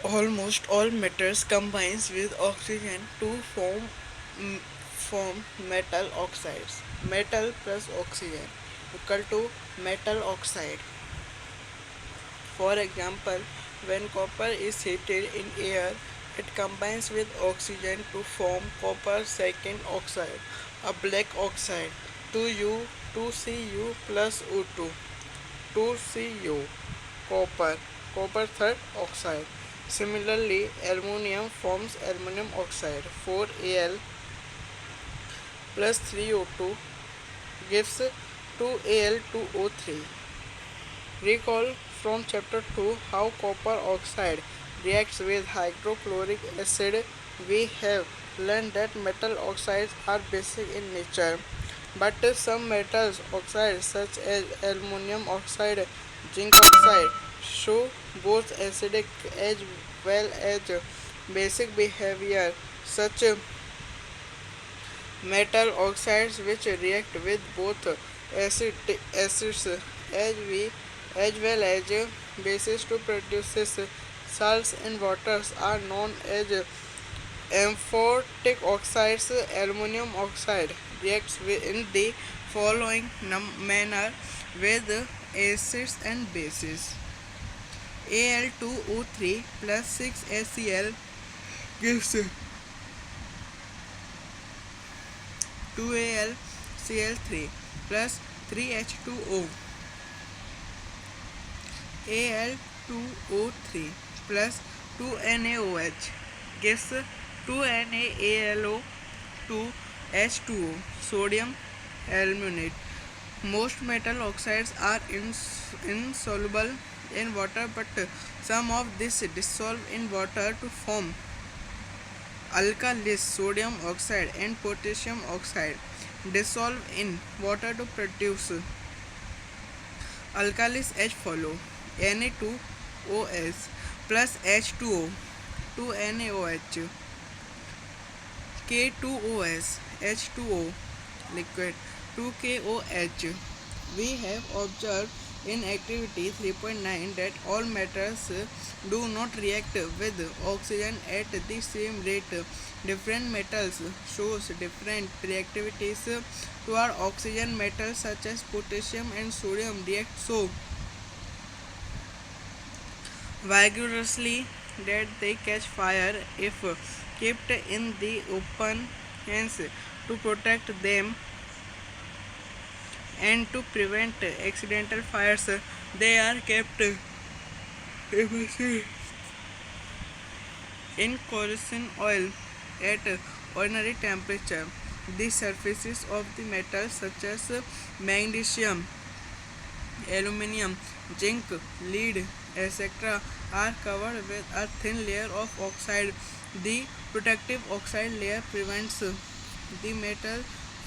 Almost all metals combines with oxygen to mm, form metal oxides. Metal plus oxygen equal to metal oxide. For example, when copper is heated in air, it combines with oxygen to form copper second oxide, a black oxide, 2U, 2Cu plus O2, 2Cu, copper, copper third oxide. Similarly, aluminium forms aluminum oxide, 4Al plus 3O2 gives 2Al2O3. Recall from chapter 2 how copper oxide reacts with hydrochloric acid. We have learned that metal oxides are basic in nature, but some metals oxides such as aluminum oxide, zinc oxide show both acidic as well as basic behavior. Such metal oxides which react with both acids as well as bases to produce salts and waters are known as amphoric oxides. Aluminum oxide reacts in the following manner with acids and bases. Al2O3 plus 6HCl gives 2AlCl3 plus 3H2O. Al2O3 plus 2NaOH gives 2NaAlO2H2O, sodium aluminate. Most metal oxides are insoluble in water, but some of this dissolve in water to form alkalis. Sodium oxide and potassium oxide dissolve in water to produce alkalis as follow: Na2OS plus H2O, 2NaOH, K2OS, H2O liquid, 2KOH. We have observed in activity 3.9 that all metals do not react with oxygen at the same rate. Different metals shows different reactivities toward oxygen. Metals such as potassium and sodium react so vigorously that they catch fire if kept in the open. Hence, to protect them and to prevent accidental fires, they are kept in kerosene oil at ordinary temperature. The surfaces of the metals such as magnesium, aluminium, zinc, lead, etc. are covered with a thin layer of oxide. The protective oxide layer prevents the metal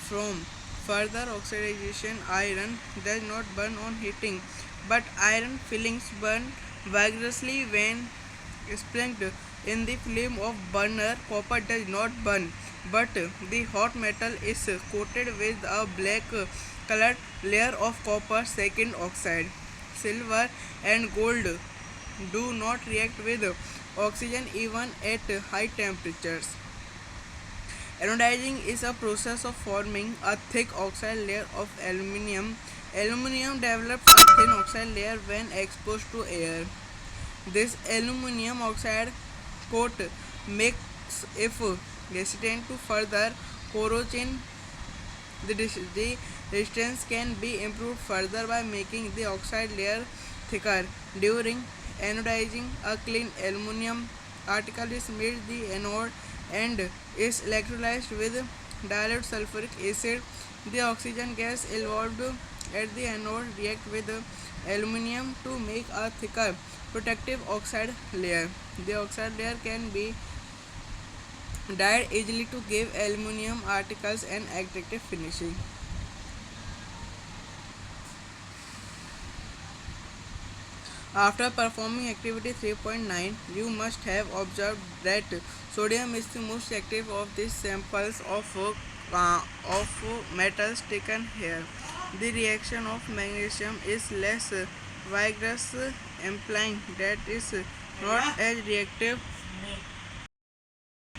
from further oxidation. Iron does not burn on heating, but iron filings burn vigorously when splashed in the flame of burner. Copper does not burn, but the hot metal is coated with a black colored layer of copper second oxide. Silver and gold do not react with oxygen even at high temperatures. Anodizing is a process of forming a thick oxide layer of aluminium. Aluminium develops a thin oxide layer when exposed to air. This aluminium oxide coat makes it resistant to further corrosion. The resistance can be improved further by making the oxide layer thicker. During anodizing, a clean aluminium particle is made the anode and is electrolyzed with dilute sulfuric acid. The oxygen gas involved at the anode react with aluminium to make a thicker protective oxide layer. The oxide layer can be dyed easily to give aluminium particles an attractive finishing. After performing activity 3.9, you must have observed that sodium is the most active of the samples of metals taken here. The reaction of magnesium is less vigorous, implying that its not as reactive